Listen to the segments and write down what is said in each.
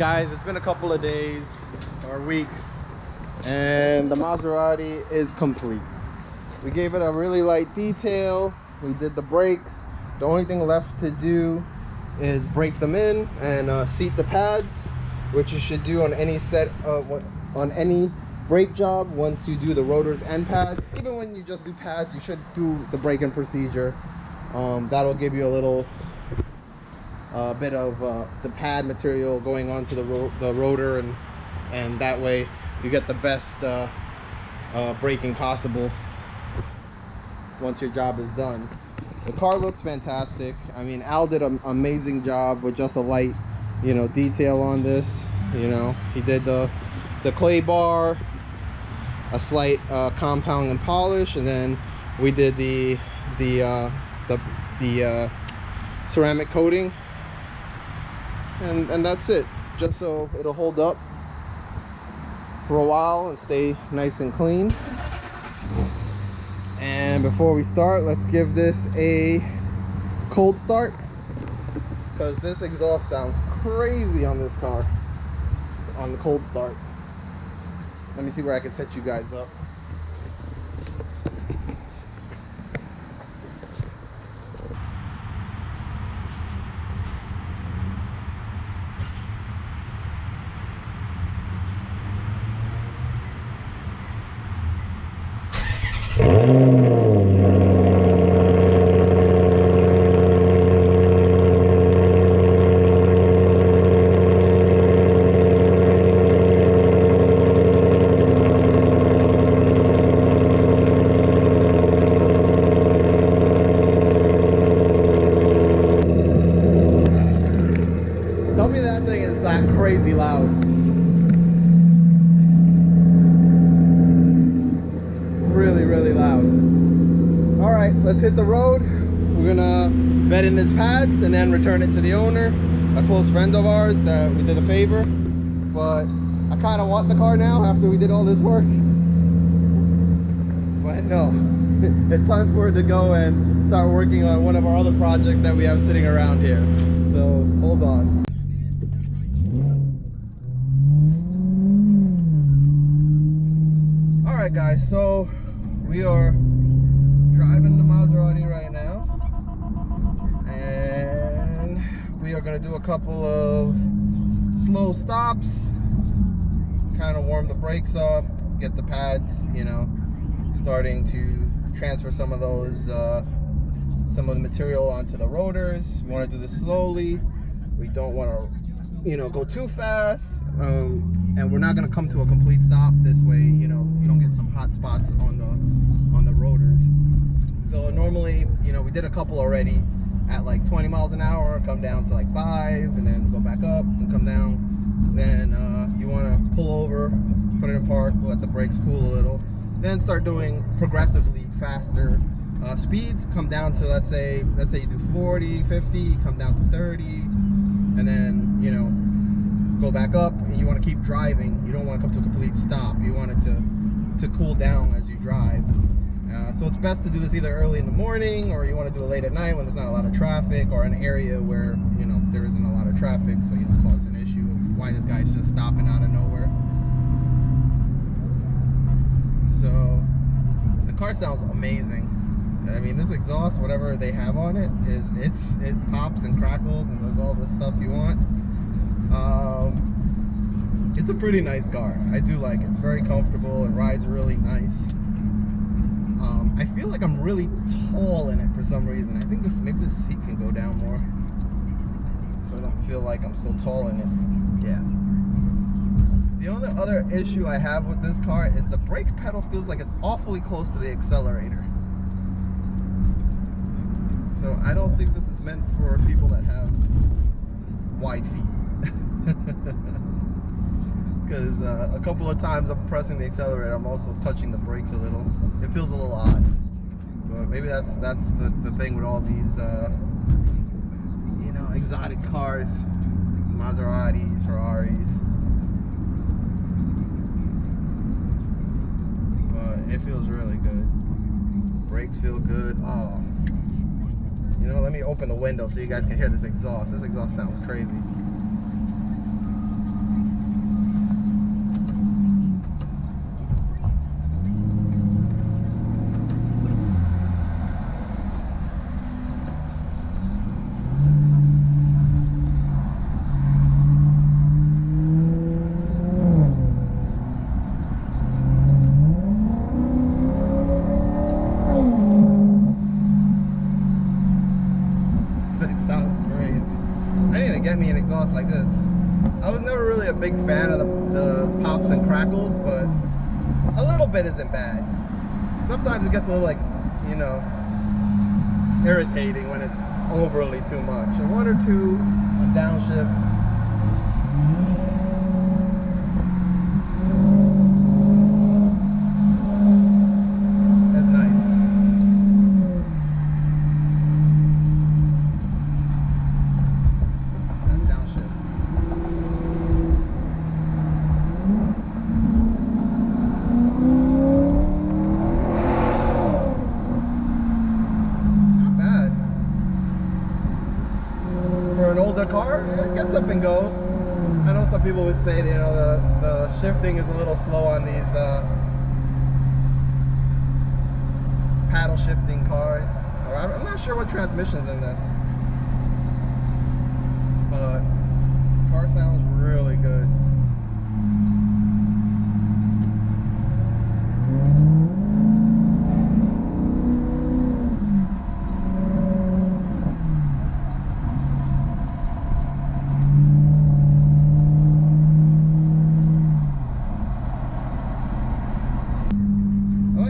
guys, it's been a couple of days or weeks and the Maserati is complete. We gave it a really light detail. We did the brakes. The only thing left to do is break them in and seat the pads, which you should do on any on any brake job. Once you do the rotors and pads, even when you just do pads, you should do the braking procedure. That'll give you a little bit of the pad material going onto the rotor, and that way you get the best braking possible once your job is done. The car looks fantastic. I mean, Al did an amazing job with just a light, detail on this. He did the clay bar, a slight compound and polish, and then we did the ceramic coating, and that's it, just so it'll hold up for a while and stay nice and clean. And before we start, let's give this a cold start, because this exhaust sounds crazy on this car on the cold start. Let me see where I can set you guys up. Tell me that thing is that crazy loud. Really, really loud. All right, let's hit the road. We're gonna bed in this pads and then return it to the owner, a close friend of ours that we did a favor. But I kind of want the car now after we did all this work. But no, it's time for it to go and start working on one of our other projects that we have sitting around here. So hold on. Alright guys, so we are driving the Maserati right now, and we are going to do a couple of slow stops, kind of warm the brakes up, get the pads, starting to transfer some of those some of the material onto the rotors. We want to do this slowly. We don't want to go too fast, and we're not going to come to a complete stop this way. You don't get some hot spots on the rotors. So normally, we did a couple already at like 20 miles an hour, come down to like 5, and then go back up and come down. Then you want to pull over, put it in park, let the brakes cool a little, then start doing progressively faster speeds. Come down to let's say you do 40, 50, come down to 30, and then go back up, and you want to keep driving. You don't want to come to a complete stop. You want it to cool down as you drive. So it's best to do this either early in the morning, or you want to do it late at night when there's not a lot of traffic, or an area where there isn't a lot of traffic, so you don't cause an issue of why this guy's just stopping out of nowhere. So the car sounds amazing. I mean, this exhaust, whatever they have on it, it pops and crackles and does all the stuff you want. It's a pretty nice car. I do like it. It's very comfortable. It rides really nice. I feel like I'm really tall in it for some reason. I think maybe this seat can go down more, so I don't feel like I'm so tall in it. Yeah. The only other issue I have with this car is the brake pedal feels like it's awfully close to the accelerator. So I don't think this is meant for people that have wide feet. Because a couple of times I'm pressing the accelerator, I'm also touching the brakes a little. It feels a little odd, but maybe that's the thing with all these exotic cars, Maseratis, Ferraris. But it feels really good. Brakes feel good. Oh, let me open the window so you guys can hear this exhaust. This exhaust sounds crazy. big fan of the pops and crackles, but a little bit isn't bad. Sometimes it gets a little, like, you know, irritating when it's overly too much. And one or two on downshifts. That's nice. That's downshift. Car, it gets up and goes. I know some people would say, you know, the shifting is a little slow on these paddle shifting cars. Or I'm not sure what transmission's in this, but the car sounds really good.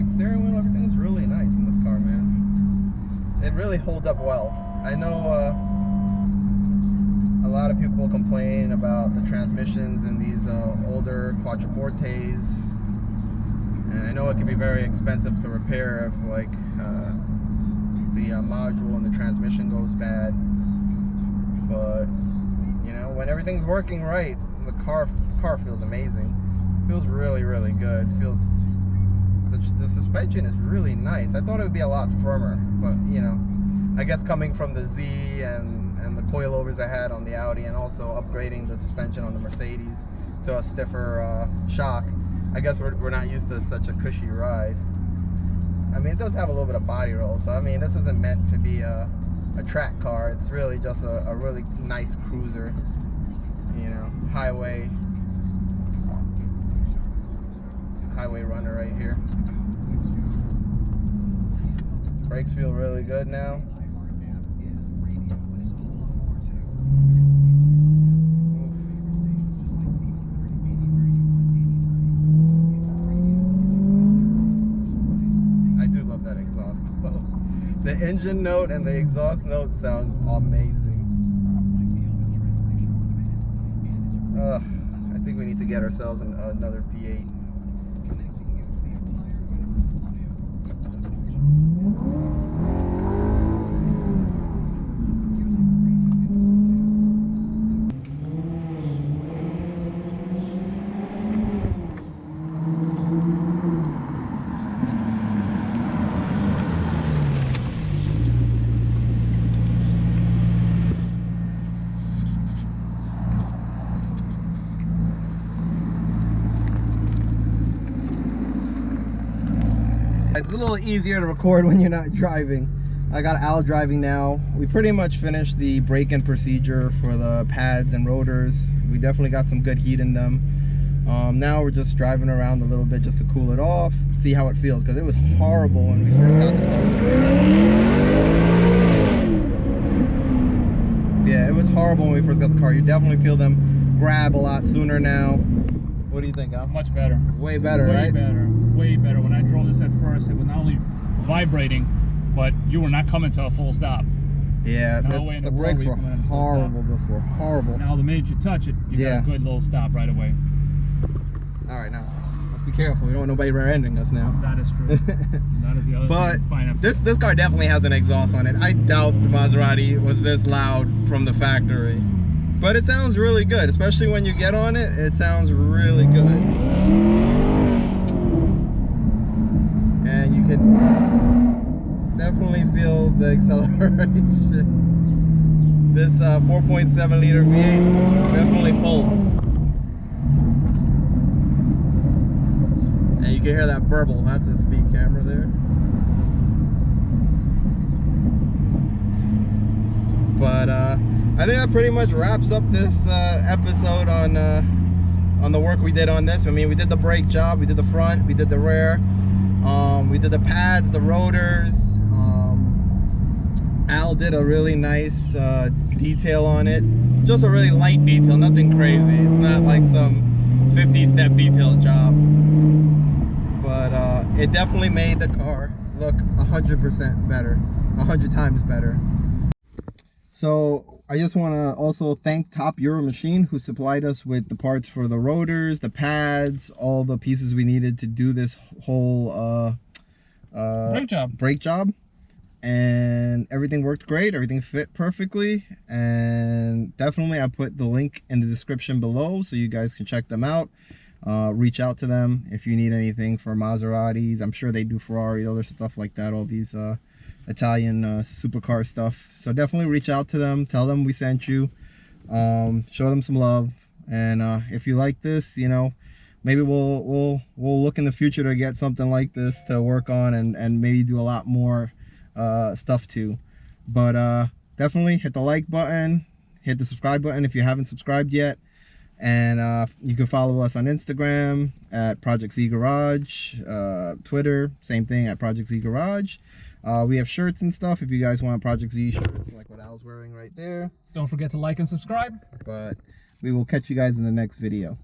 Steering wheel, everything is really nice in this car, man. It really holds up well. I know a lot of people complain about the transmissions in these older Quattroportes, and I know it can be very expensive to repair if, like, the module and the transmission goes bad. But you know, when everything's working right, the car feels amazing. It feels really, really good. It feels. The suspension is really nice. I thought it would be a lot firmer, but you know, I guess coming from the Z and the coilovers I had on the Audi, and also upgrading the suspension on the Mercedes to a stiffer shock, I guess we're not used to such a cushy ride. I mean, it does have a little bit of body roll, so I mean, this isn't meant to be a track car. It's really just a really nice cruiser, you know, highway runner right here. Brakes feel really good now. I do love that exhaust. The engine note and the exhaust note sound amazing. I think we need to get ourselves another P8. It's a little easier to record when you're not driving. I got Al driving now. We pretty much finished the break-in procedure for the pads and rotors. We definitely got some good heat in them. Now we're just driving around a little bit just to cool it off, see how it feels, because it was horrible when we first got the car. Yeah, it was horrible when we first got the car. You definitely feel them grab a lot sooner now. What do you think, Al? Much better. Way better, way right? Way better. When I drove this at first, it was not only vibrating, but you were not coming to a full stop. Yeah, the brakes were horrible before. Horrible. Now the minute you touch it, you got a good little stop right away. All right, now let's be careful. We don't want nobody rear-ending us now. That is true. That is the other thing. But this car definitely has an exhaust on it. I doubt the Maserati was this loud from the factory. But it sounds really good, especially when you get on it. It sounds really good. And you can definitely feel the acceleration. This 4.7 liter V8 definitely pulls. And you can hear that burble. That's a speed camera there. But I think that pretty much wraps up this episode on the work we did on this. I mean, we did the brake job, we did the front, we did the rear, we did the pads, the rotors. Al did a really nice detail on it. just a really light detail, nothing crazy. It's not like some 50-step detail job. But it definitely made the car look 100% better, 100 times better. So I just want to also thank Top Euro Machine, who supplied us with the parts for the rotors, the pads, all the pieces we needed to do this whole brake job. And everything worked great, everything fit perfectly, and definitely I put the link in the description below so you guys can check them out. Reach out to them if you need anything for Maseratis. I'm sure they do Ferrari, other stuff like that, all these Italian supercar stuff. So definitely reach out to them, tell them we sent you, show them some love. And if you like this, you know, maybe we'll look in the future to get something like this to work on, and maybe do a lot more stuff too. But definitely hit the like button, hit the subscribe button if you haven't subscribed yet, and you can follow us on Instagram at Project Z Garage, Twitter same thing at Project Z Garage. We have shirts and stuff if you guys want Project Z shirts like what Al's wearing right there. Don't forget to like and subscribe. But we will catch you guys in the next video.